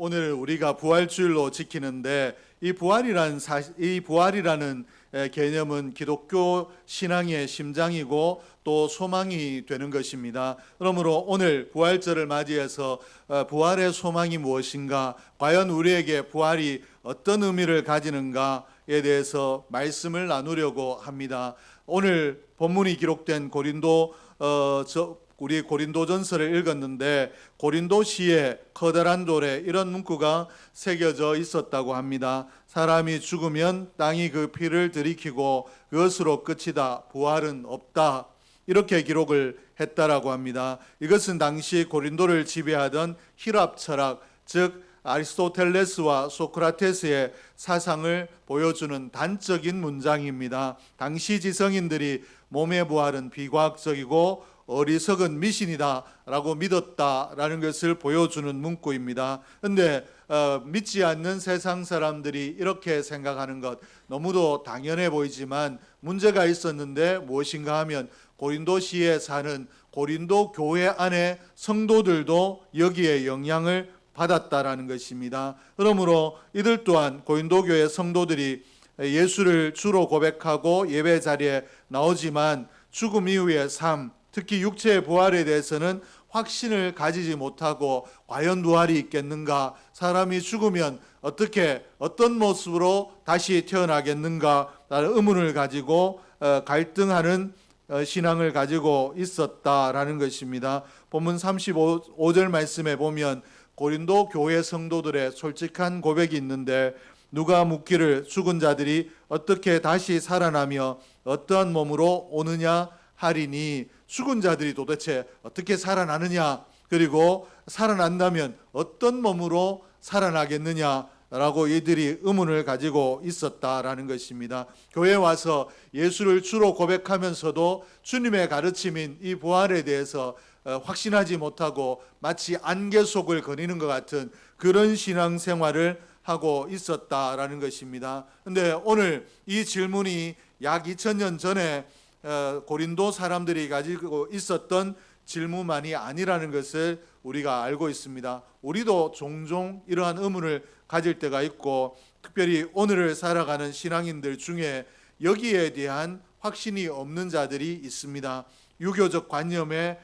오늘 우리가 부활주일로 지키는데 이 부활이라는 개념은 기독교 신앙의 심장이고 또 소망이 되는 것입니다. 그러므로 오늘 부활절을 맞이해서 부활의 소망이 무엇인가, 과연 우리에게 부활이 어떤 의미를 가지는가에 대해서 말씀을 나누려고 합니다. 오늘 본문이 기록된 우리 고린도전서를 읽었는데 고린도시에 커다란 돌에 이런 문구가 새겨져 있었다고 합니다. 사람이 죽으면 땅이 그 피를 들이키고 그것으로 끝이다. 부활은 없다. 이렇게 기록을 했다라고 합니다. 이것은 당시 고린도를 지배하던 히랍 철학, 즉 아리스토텔레스와 소크라테스의 사상을 보여주는 단적인 문장입니다. 당시 지성인들이 몸의 부활은 비과학적이고 어리석은 미신이다 라고 믿었다라는 것을 보여주는 문구입니다. 그런데 믿지 않는 세상 사람들이 이렇게 생각하는 것 너무도 당연해 보이지만 문제가 있었는데 무엇인가 하면 고린도시에 사는 고린도 교회 안에 성도들도 여기에 영향을 받았다라는 것입니다. 그러므로 이들 또한 고린도 교회 성도들이 예수를 주로 고백하고 예배 자리에 나오지만 죽음 이후의 삶, 특히 육체의 부활에 대해서는 확신을 가지지 못하고 과연 부활이 있겠는가, 사람이 죽으면 어떤 모습으로 다시 태어나겠는가 라는 의문을 가지고 갈등하는 신앙을 가지고 있었다라는 것입니다. 본문 35절 말씀에 보면 고린도 교회 성도들의 솔직한 고백이 있는데, 누가 묻기를 죽은 자들이 어떻게 다시 살아나며 어떠한 몸으로 오느냐 하리니, 죽은 자들이 도대체 어떻게 살아나느냐, 그리고 살아난다면 어떤 몸으로 살아나겠느냐라고 이들이 의문을 가지고 있었다라는 것입니다. 교회에 와서 예수를 주로 고백하면서도 주님의 가르침인 이 부활에 대해서 확신하지 못하고 마치 안개 속을 거니는 것 같은 그런 신앙생활을 하고 있었다라는 것입니다. 그런데 오늘 이 질문이 약 2000년 전에 고린도 사람들이 가지고 있었던 질문만이 아니라는 것을 우리가 알고 있습니다. 우리도 종종 이러한 의문을 가질 때가 있고, 특별히 오늘을 살아가는 신앙인들 중에 여기에 대한 확신이 없는 자들이 있습니다. 유교적 관념에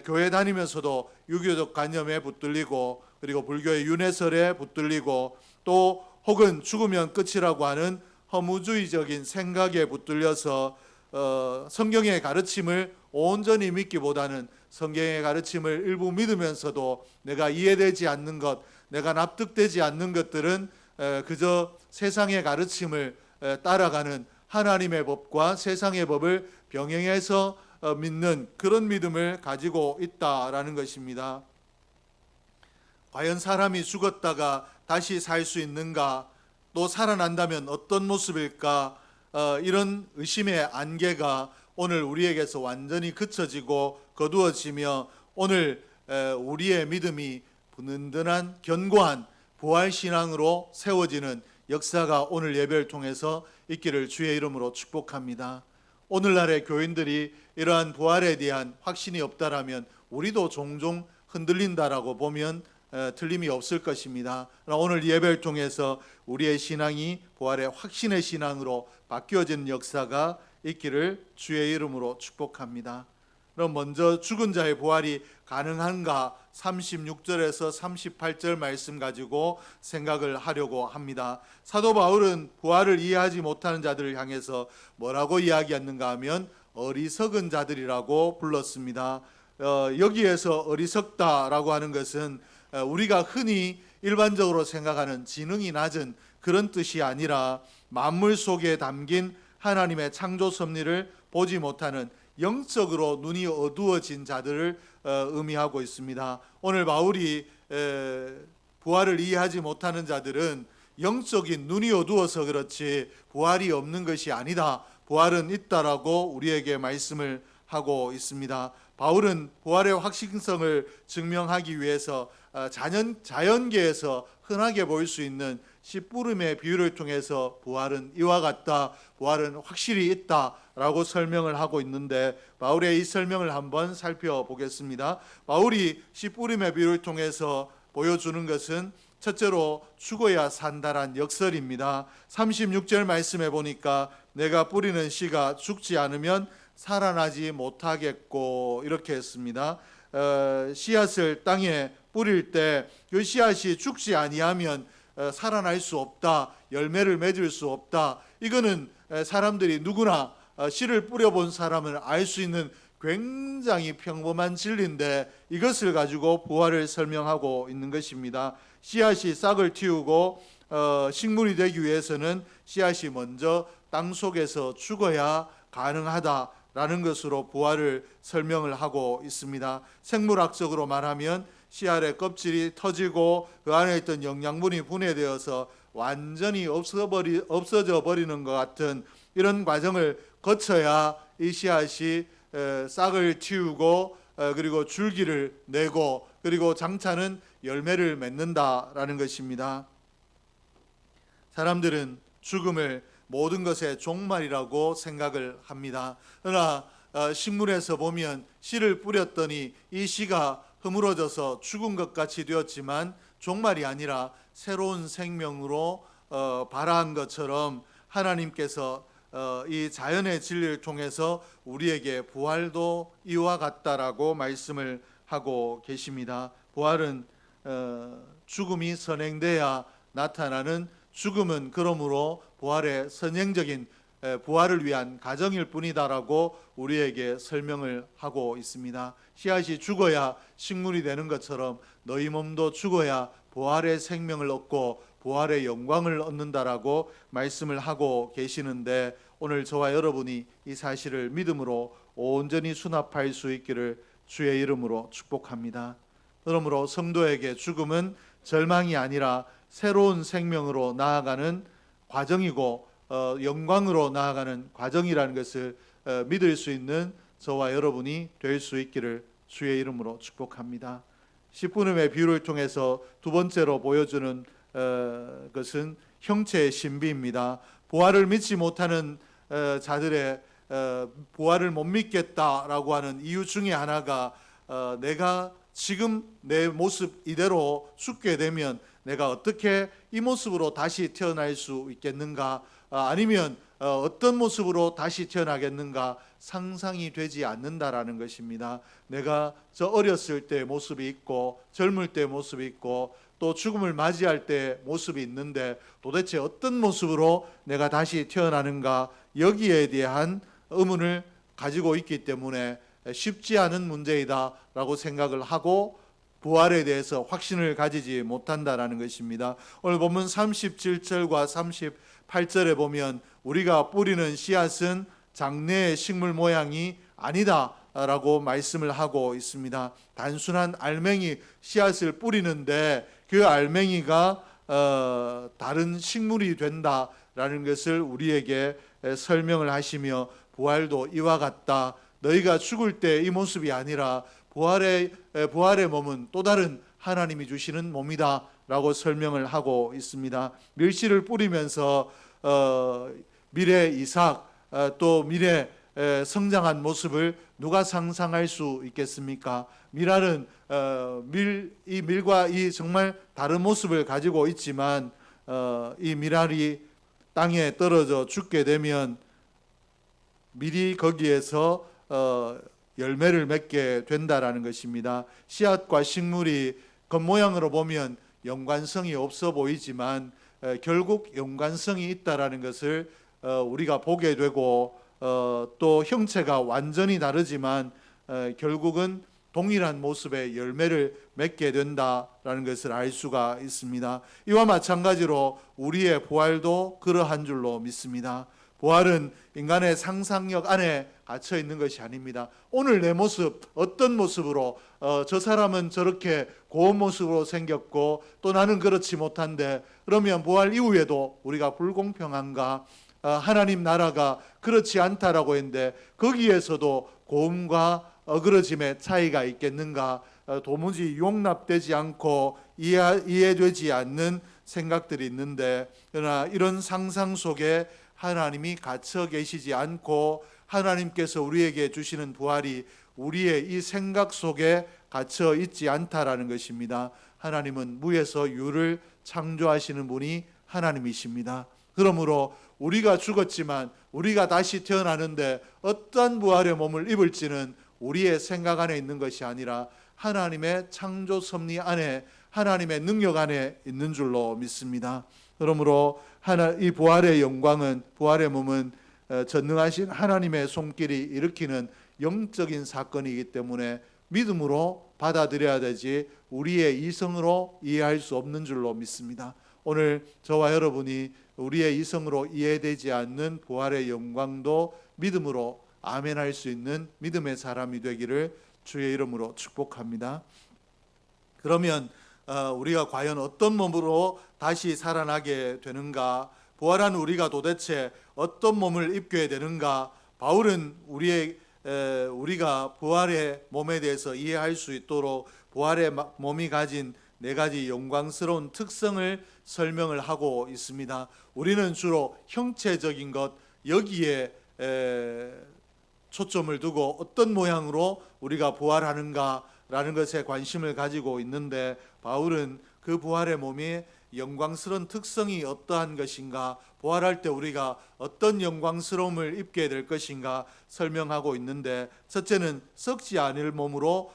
교회 다니면서도 유교적 관념에 붙들리고, 그리고 불교의 윤회설에 붙들리고, 또 혹은 죽으면 끝이라고 하는 허무주의적인 생각에 붙들려서 성경의 가르침을 온전히 믿기보다는 성경의 가르침을 일부 믿으면서도 내가 이해되지 않는 것, 내가 납득되지 않는 것들은 그저 세상의 가르침을 따라가는 하나님의 법과 세상의 법을 병행해서 믿는 그런 믿음을 가지고 있다라는 것입니다. 과연 사람이 죽었다가 다시 살 수 있는가, 또 살아난다면 어떤 모습일까, 이런 의심의 안개가 오늘 우리에게서 완전히 그쳐지고 거두어지며 오늘 우리의 믿음이 든든한 견고한 부활신앙으로 세워지는 역사가 오늘 예배를 통해서 있기를 주의 이름으로 축복합니다. 오늘날의 교인들이 이러한 부활에 대한 확신이 없다라면 우리도 종종 흔들린다라고 보면 틀림이 없을 것입니다. 오늘 예배를 통해서 우리의 신앙이 부활의 확신의 신앙으로 바뀌어지는 역사가 있기를 주의 이름으로 축복합니다. 그럼 먼저 죽은 자의 부활이 가능한가 36절에서 38절 말씀 가지고 생각을 하려고 합니다. 사도 바울은 부활을 이해하지 못하는 자들을 향해서 뭐라고 이야기했는가 하면 어리석은 자들이라고 불렀습니다. 여기에서 어리석다라고 하는 것은 우리가 흔히 일반적으로 생각하는 지능이 낮은 그런 뜻이 아니라 만물 속에 담긴 하나님의 창조 섭리를 보지 못하는 영적으로 눈이 어두워진 자들을 의미하고 있습니다. 오늘 바울이 부활을 이해하지 못하는 자들은 영적인 눈이 어두워서 그렇지 부활이 없는 것이 아니다, 부활은 있다라고 우리에게 말씀을 하고 있습니다. 바울은 부활의 확신성을 증명하기 위해서 자연계에서 흔하게 보일 수 있는 씨뿌름의 비유를 통해서 부활은 이와 같다, 부활은 확실히 있다라고 설명을 하고 있는데, 바울의 이 설명을 한번 살펴보겠습니다. 바울이 씨뿌름의 비유를 통해서 보여주는 것은 첫째로 죽어야 산다란 역설입니다. 36절 말씀해 보니까 내가 뿌리는 씨가 죽지 않으면 살아나지 못하겠고 이렇게 했습니다. 씨앗을 땅에 뿌릴 때 그 씨앗이 죽지 아니하면 살아날 수 없다, 열매를 맺을 수 없다. 이거는 사람들이 누구나 씨를 뿌려본 사람은 알 수 있는 굉장히 평범한 진리인데 이것을 가지고 부활을 설명하고 있는 것입니다. 씨앗이 싹을 틔우고 식물이 되기 위해서는 씨앗이 먼저 땅 속에서 죽어야 가능하다라는 것으로 부활을 설명을 하고 있습니다. 생물학적으로 말하면 씨알의 껍질이 터지고 그 안에 있던 영양분이 분해되어서 완전히 없어져 버리는 것 같은 이런 과정을 거쳐야 이 씨앗이 싹을 틔우고 그리고 줄기를 내고 그리고 장차는 열매를 맺는다라는 것입니다. 사람들은 죽음을 모든 것의 종말이라고 생각을 합니다. 그러나 식물에서 보면 씨를 뿌렸더니 이 씨가 허물어져서 죽은 것 같이 되었지만 종말이 아니라 새로운 생명으로 발화한 것처럼 하나님께서 이 자연의 진리를 통해서 우리에게 부활도 이와 같다라고 말씀을 하고 계십니다. 부활은 죽음이 선행돼야 나타나는, 죽음은 그러므로 부활의 선행적인 부활을 위한 과정일 뿐이다라고 우리에게 설명을 하고 있습니다. 씨앗이 죽어야 식물이 되는 것처럼 너희 몸도 죽어야 부활의 생명을 얻고 부활의 영광을 얻는다라고 말씀을 하고 계시는데 오늘 저와 여러분이 이 사실을 믿음으로 온전히 수납할 수 있기를 주의 이름으로 축복합니다. 그러므로 성도에게 죽음은 절망이 아니라 새로운 생명으로 나아가는 과정이고 영광으로 나아가는 과정이라는 것을 믿을 수 있는 저와 여러분이 될 수 있기를 주의 이름으로 축복합니다. 10분음의 비유를 통해서 두 번째로 보여주는 것은 형체의 신비입니다. 부활을 믿지 못하는 자들의 부활을 못 믿겠다라고 하는 이유 중에 하나가 내가 지금 내 모습 이대로 죽게 되면 내가 어떻게 이 모습으로 다시 태어날 수 있겠는가, 아니면 어떤 모습으로 다시 태어나겠는가 상상이 되지 않는다라는 것입니다. 내가 저 어렸을 때 모습이 있고 젊을 때 모습이 있고 또 죽음을 맞이할 때 모습이 있는데 도대체 어떤 모습으로 내가 다시 태어나는가, 여기에 대한 의문을 가지고 있기 때문에 쉽지 않은 문제이다라고 생각을 하고 부활에 대해서 확신을 가지지 못한다라는 것입니다. 오늘 본문 37절과 38절에 보면 우리가 뿌리는 씨앗은 장래의 식물 모양이 아니다라고 말씀을 하고 있습니다. 단순한 알맹이 씨앗을 뿌리는데 그 알맹이가 다른 식물이 된다라는 것을 우리에게 설명을 하시며 부활도 이와 같다. 너희가 죽을 때 이 모습이 아니라 부활의 몸은 또 다른 하나님이 주시는 몸이다 라고 설명을 하고 있습니다. 밀씨를 뿌리면서 미래 이삭 또 미래 성장한 모습을 누가 상상할 수 있겠습니까? 밀알은 이 밀과 이 정말 다른 모습을 가지고 있지만 이 밀알이 땅에 떨어져 죽게 되면 밀이 거기에서 열매를 맺게 된다라는 것입니다. 씨앗과 식물이 겉모양으로 보면 연관성이 없어 보이지만 결국 연관성이 있다라는 것을 우리가 보게 되고 또 형체가 완전히 다르지만 결국은 동일한 모습의 열매를 맺게 된다라는 것을 알 수가 있습니다. 이와 마찬가지로 우리의 부활도 그러한 줄로 믿습니다. 부활은 인간의 상상력 안에 갇혀 있는 것이 아닙니다. 오늘 내 모습, 어떤 모습으로 저 사람은 저렇게 고운 모습으로 생겼고 또 나는 그렇지 못한데 그러면 부활 이후에도 우리가 불공평한가? 하나님 나라가 그렇지 않다라고 했는데 거기에서도 고음과 어그러짐의 차이가 있겠는가? 도무지 용납되지 않고 이해되지 않는 생각들이 있는데 그러나 이런 상상 속에 하나님이 갇혀 계시지 않고 하나님께서 우리에게 주시는 부활이 우리의 이 생각 속에 갇혀 있지 않다라는 것입니다. 하나님은 무에서 유를 창조하시는 분이 하나님이십니다. 그러므로 우리가 죽었지만 우리가 다시 태어나는데 어떤 부활의 몸을 입을지는 우리의 생각 안에 있는 것이 아니라 하나님의 창조 섭리 안에, 하나님의 능력 안에 있는 줄로 믿습니다. 그러므로 이 부활의 영광은, 부활의 몸은 전능하신 하나님의 손길이 일으키는 영적인 사건이기 때문에 믿음으로 받아들여야 되지 우리의 이성으로 이해할 수 없는 줄로 믿습니다. 오늘 저와 여러분이 우리의 이성으로 이해되지 않는 부활의 영광도 믿음으로 아멘할 수 있는 믿음의 사람이 되기를 주의 이름으로 축복합니다. 그러면 우리가 과연 어떤 몸으로 다시 살아나게 되는가? 부활한 우리가 도대체 어떤 몸을 입게 되는가? 바울은 우리가 부활의 몸에 대해서 이해할 수 있도록 부활의 몸이 가진 네 가지 영광스러운 특성을 설명을 하고 있습니다. 우리는 주로 형체적인 것, 여기에 초점을 두고 어떤 모양으로 우리가 부활하는가라는 것에 관심을 가지고 있는데, 바울은 그 부활의 몸이 영광스러운 특성이 어떠한 것인가, 부활할 때 우리가 어떤 영광스러움을 입게 될 것인가 설명하고 있는데, 첫째는 썩지 않을 몸으로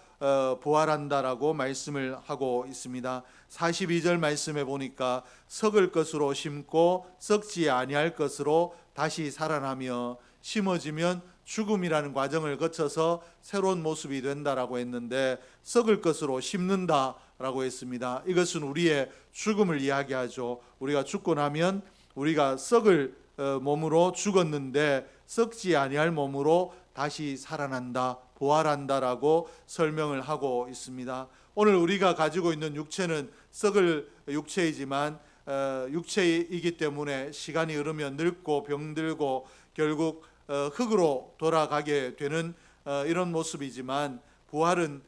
부활한다라고 말씀을 하고 있습니다. 42절 말씀에 보니까 썩을 것으로 심고 썩지 아니할 것으로 다시 살아나며, 심어지면 죽음이라는 과정을 거쳐서 새로운 모습이 된다라고 했는데 썩을 것으로 심는다라고 했습니다. 이것은 우리의 죽음을 이야기하죠. 우리가 죽고 나면 우리가 썩을 몸으로 죽었는데 썩지 아니할 몸으로 다시 살아난다, 부활한다라고 설명을 하고 있습니다. 오늘 우리가 가지고 있는 육체는 썩을 육체이지만 육체이기 때문에 시간이 흐르면 늙고 병들고 결국 흙으로 돌아가게 되는 이런 모습이지만, 부활은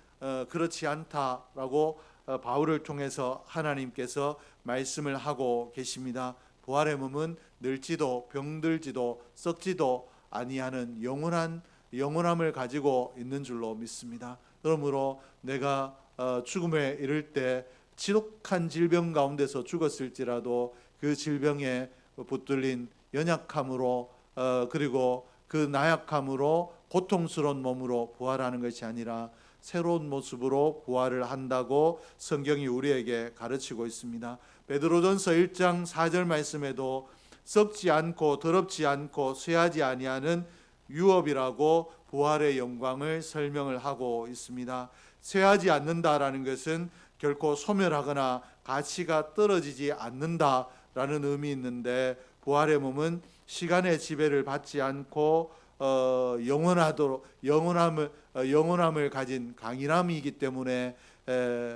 그렇지 않다라고 바울을 통해서 하나님께서 말씀을 하고 계십니다. 부활의 몸은 늙지도 병들지도 썩지도 아니하는 영원함을 가지고 있는 줄로 믿습니다. 그러므로 내가 죽음에 이를 때 지독한 질병 가운데서 죽었을지라도 그 질병에 붙들린 연약함으로 그리고 그 나약함으로 고통스러운 몸으로 부활하는 것이 아니라 새로운 모습으로 부활을 한다고 성경이 우리에게 가르치고 있습니다. 베드로전서 1장 4절 말씀에도 썩지 않고 더럽지 않고 쇠하지 아니하는 유업이라고 부활의 영광을 설명을 하고 있습니다. 쇠하지 않는다라는 것은 결코 소멸하거나 가치가 떨어지지 않는다라는 의미 있는데, 부활의 몸은 시간의 지배를 받지 않고 영원함을 가진 강인함이기 때문에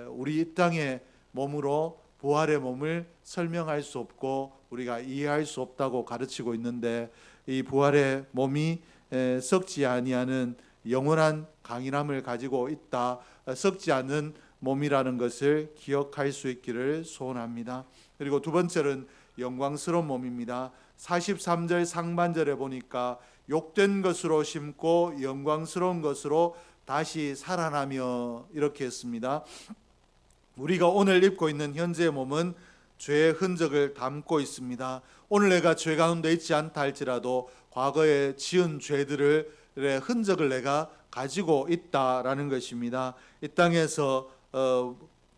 우리 이 땅의 몸으로 부활의 몸을 설명할 수 없고 우리가 이해할 수 없다고 가르치고 있는데, 이 부활의 몸이 썩지 아니하는 영원한 강인함을 가지고 있다, 썩지 않는 몸이라는 것을 기억할 수 있기를 소원합니다. 그리고 두 번째는 영광스러운 몸입니다. 43절 상반절에 보니까 욕된 것으로 심고 영광스러운 것으로 다시 살아나며 이렇게 했습니다. 우리가 오늘 입고 있는 현재의 몸은 죄의 흔적을 담고 있습니다. 오늘 내가 죄 가운데 있지 않다 할지라도 과거에 지은 죄들의 흔적을 내가 가지고 있다라는 것입니다. 이 땅에서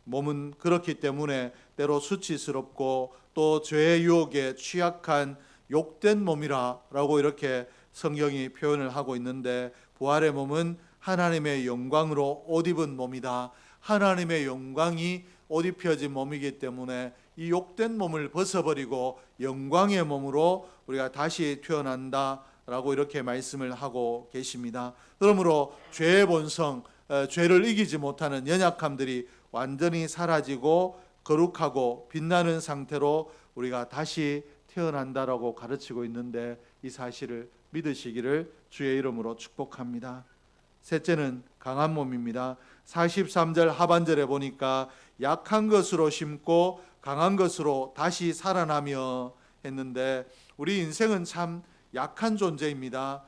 몸은 그렇기 때문에 때로 수치스럽고 또 죄의 유혹에 취약한 욕된 몸이라고 이렇게 성경이 표현을 하고 있는데, 부활의 몸은 하나님의 영광으로 옷 입은 몸이다. 하나님의 영광이 옷 입혀진 몸이기 때문에 이 욕된 몸을 벗어버리고 영광의 몸으로 우리가 다시 태어난다라고 이렇게 말씀을 하고 계십니다. 그러므로 죄의 본성, 죄를 이기지 못하는 연약함들이 완전히 사라지고 거룩하고 빛나는 상태로 우리가 다시 태어난다라고 가르치고 있는데, 이 사실을 믿으시기를 주의 이름으로 축복합니다. 셋째는 강한 몸입니다. 43절 하반절에 보니까 약한 것으로 심고 강한 것으로 다시 살아나며 했는데, 우리 인생은 참 약한 존재입니다.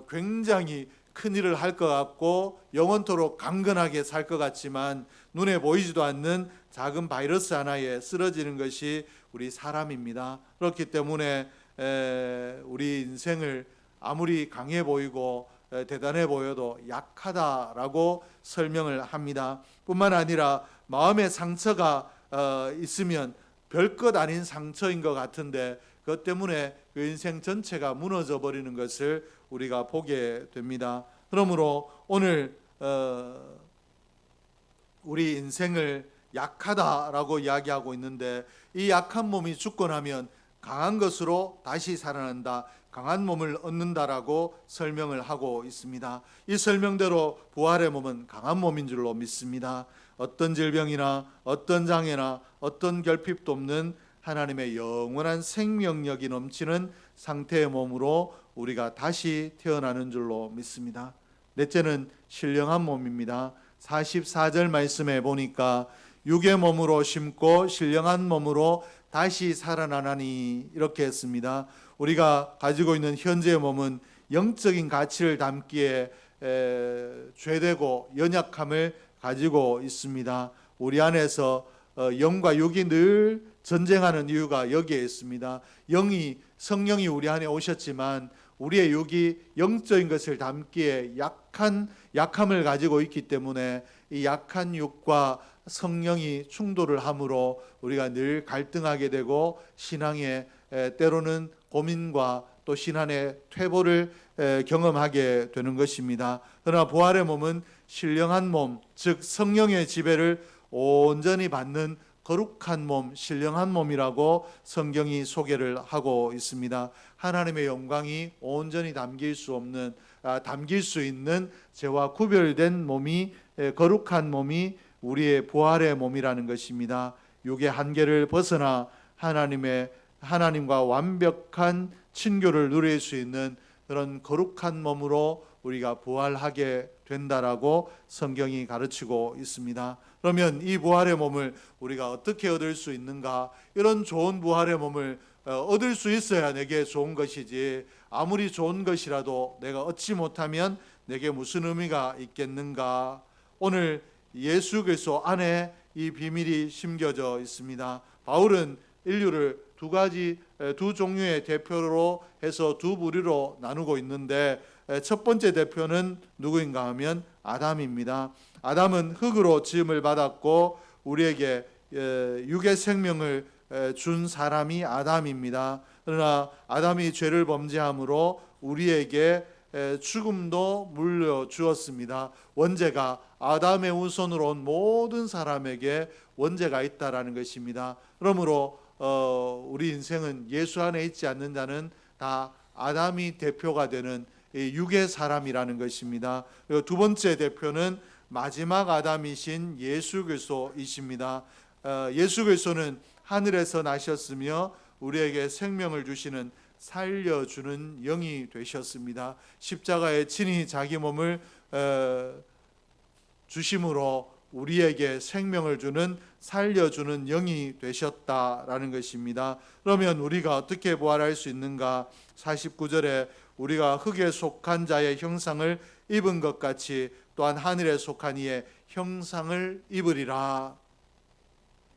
굉장히 큰 일을 할 것 같고 영원토록 강건하게 살 것 같지만 눈에 보이지도 않는 작은 바이러스 하나에 쓰러지는 것이 우리 사람입니다. 그렇기 때문에 우리 인생을 아무리 강해 보이고 대단해 보여도 약하다라고 설명을 합니다. 뿐만 아니라 마음의 상처가 있으면 별것 아닌 상처인 것 같은데 그것 때문에 그 인생 전체가 무너져 버리는 것을 우리가 보게 됩니다. 그러므로 오늘 우리 인생을 약하다라고 이야기하고 있는데 이 약한 몸이 죽고 나면 강한 것으로 다시 살아난다, 강한 몸을 얻는다라고 설명을 하고 있습니다. 이 설명대로 부활의 몸은 강한 몸인 줄로 믿습니다. 어떤 질병이나 어떤 장애나 어떤 결핍도 없는 하나님의 영원한 생명력이 넘치는 상태의 몸으로 우리가 다시 태어나는 줄로 믿습니다. 넷째는 신령한 몸입니다. 44절 말씀에 보니까 육의 몸으로 심고 신령한 몸으로 다시 살아나나니 이렇게 했습니다. 우리가 가지고 있는 현재의 몸은 영적인 가치를 담기에 죄되고 연약함을 가지고 있습니다. 우리 안에서 영과 육이 늘 전쟁하는 이유가 여기에 있습니다. 성령이 우리 안에 오셨지만 우리의 육이 영적인 것을 담기에 약함을 가지고 있기 때문에 이 약한 육과 성령이 충돌을 함으로 우리가 늘 갈등하게 되고 신앙에 때로는 고민과 또 신앙의 퇴보를 경험하게 되는 것입니다. 그러나 부활의 몸은 신령한 몸, 즉 성령의 지배를 온전히 받는 거룩한 몸, 신령한 몸이라고 성경이 소개를 하고 있습니다. 하나님의 영광이 온전히 담길 수 있는 죄와 구별된 몸이, 거룩한 몸이 우리의 부활의 몸이라는 것입니다. 육의 한계를 벗어나 하나님과 완벽한 친교를 누릴 수 있는 그런 거룩한 몸으로 우리가 부활하게 된다라고 성경이 가르치고 있습니다. 그러면 이 부활의 몸을 우리가 어떻게 얻을 수 있는가? 이런 좋은 부활의 몸을 얻을 수 있어야 내게 좋은 것이지, 아무리 좋은 것이라도 내가 얻지 못하면 내게 무슨 의미가 있겠는가? 오늘 예수 그리스도 안에 이 비밀이 심겨져 있습니다. 바울은 인류를 두 종류의 대표로 해서 두 부류로 나누고 있는데 첫 번째 대표는 누구인가 하면 아담입니다. 아담은 흙으로 지음을 받았고 우리에게 육의 생명을 준 사람이 아담입니다. 그러나 아담이 죄를 범죄함으로 우리에게 죽음도 물려주었습니다. 원죄가 아담의 후손으로 온 모든 사람에게 원죄가 있다라는 것입니다. 그러므로 우리 인생은 예수 안에 있지 않는 자는 다 아담이 대표가 되는 육의 사람이라는 것입니다. 그리고 두 번째 대표는 마지막 아담이신 예수 그리스도이십니다. 예수 그리스도는 하늘에서 나셨으며 우리에게 생명을 주시는 살려주는 영이 되셨습니다. 십자가에 친히 자기 몸을 주심으로 우리에게 생명을 주는 살려주는 영이 되셨다라는 것입니다. 그러면 우리가 어떻게 부활할 수 있는가? 49절에 우리가 흙에 속한 자의 형상을 입은 것 같이 또한 하늘에 속한 이의 형상을 입으리라.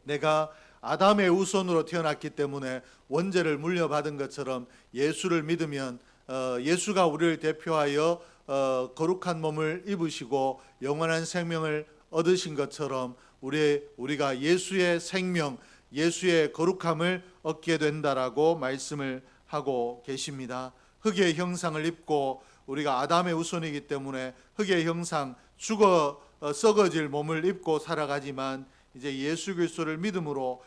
내가 아담의 후손으로 태어났기 때문에 원죄를 물려받은 것처럼 예수를 믿으면 예수가 우리를 대표하여 거룩한 몸을 입으시고 영원한 생명을 얻으신 것처럼 우리가 예수의 생명, 예수의 거룩함을 얻게 된다라고 말씀을 하고 계십니다. 흙의 형상을 입고 우리가 아담의 후손이기 때문에 흙의 형상, 썩어질 몸을 입고 살아가지만 이제 예수 그리스도를 믿음으로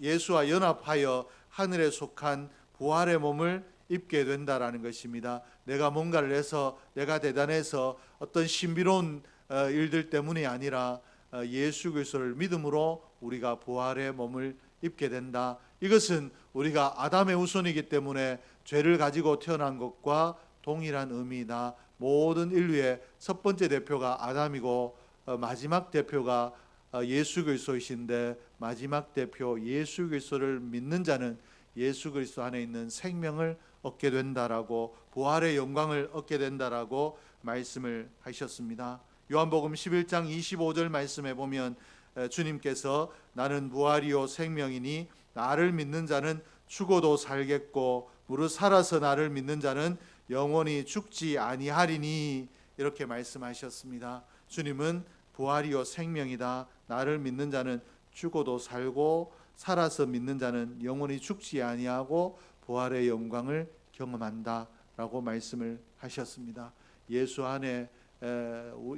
예수와 연합하여 하늘에 속한 부활의 몸을 입게 된다라는 것입니다. 내가 뭔가를 해서, 내가 대단해서 어떤 신비로운 일들 때문이 아니라 예수 그리스도를 믿음으로 우리가 부활의 몸을 입게 된다. 이것은 우리가 아담의 후손이기 때문에 죄를 가지고 태어난 것과 동일한 의미이다. 모든 인류의 첫 번째 대표가 아담이고 마지막 대표가 예수 그리스도이신데, 마지막 대표 예수 그리스도를 믿는 자는 예수 그리스도 안에 있는 생명을 얻게 된다라고, 부활의 영광을 얻게 된다라고 말씀을 하셨습니다. 요한복음 11장 25절 말씀에 보면 주님께서 나는 부활이요 생명이니 나를 믿는 자는 죽어도 살겠고 무릇 살아서 나를 믿는 자는 영원히 죽지 아니하리니 이렇게 말씀하셨습니다. 주님은 부활이요 생명이다. 나를 믿는 자는 죽어도 살고 살아서 믿는 자는 영원히 죽지 아니하고 부활의 영광을 경험한다라고 말씀을 하셨습니다. 예수 안에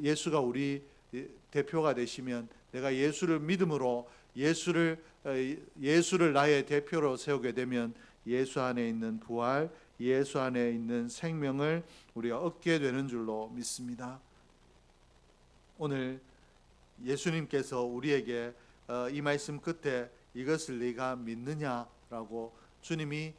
예수가 우리 대표가 되시면 내가 예수를 믿음으로 예수를 나의 대표로 세우게 되면 예수 안에 있는 부활, 예수 안에 있는 생명을 우리가 얻게 되는 줄로 믿습니다. 오늘 예수님께서 우리에게 이 말씀 끝에 이것을 네가 믿느냐라고 주님이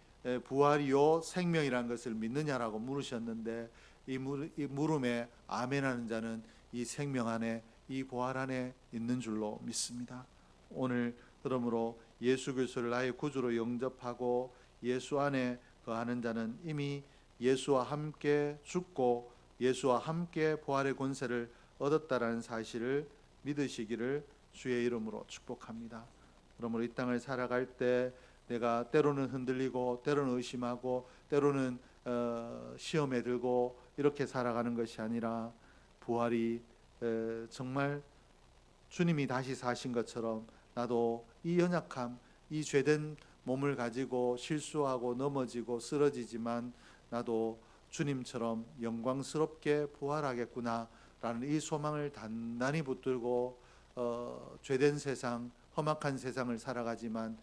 부활이요 생명이라는 것을 믿느냐라고 물으셨는데 이 물음에 아멘하는 자는 이 생명 안에 이 부활 안에 있는 줄로 믿습니다. 오늘 그러므로 예수 그리스도를 나의 구주로 영접하고 예수 안에 거하는 자는 이미 예수와 함께 죽고 예수와 함께 부활의 권세를 얻었다라는 사실을 믿으시기를 주의 이름으로 축복합니다. 그러므로 이 땅을 살아갈 때 내가 때로는 흔들리고 때로는 의심하고 때로는 시험에 들고 이렇게 살아가는 것이 아니라 부활이 정말 주님이 다시 사신 것처럼 나도 이 연약함, 이 죄된 몸을 가지고 실수하고 넘어지고 쓰러지지만 나도 주님처럼 영광스럽게 부활하겠구나 라는 이 소망을 단단히 붙들고 죄된 세상, 험악한 세상을 살아가지만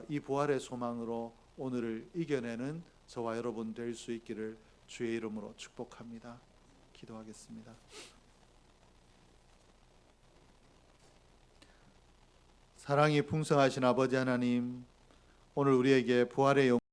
이 부활의 소망으로 오늘을 이겨내는 저와 여러분 될 수 있기를 주의 이름으로 축복합니다. 기도하겠습니다. 사랑이 풍성하신 아버지 하나님, 오늘 우리에게 부활의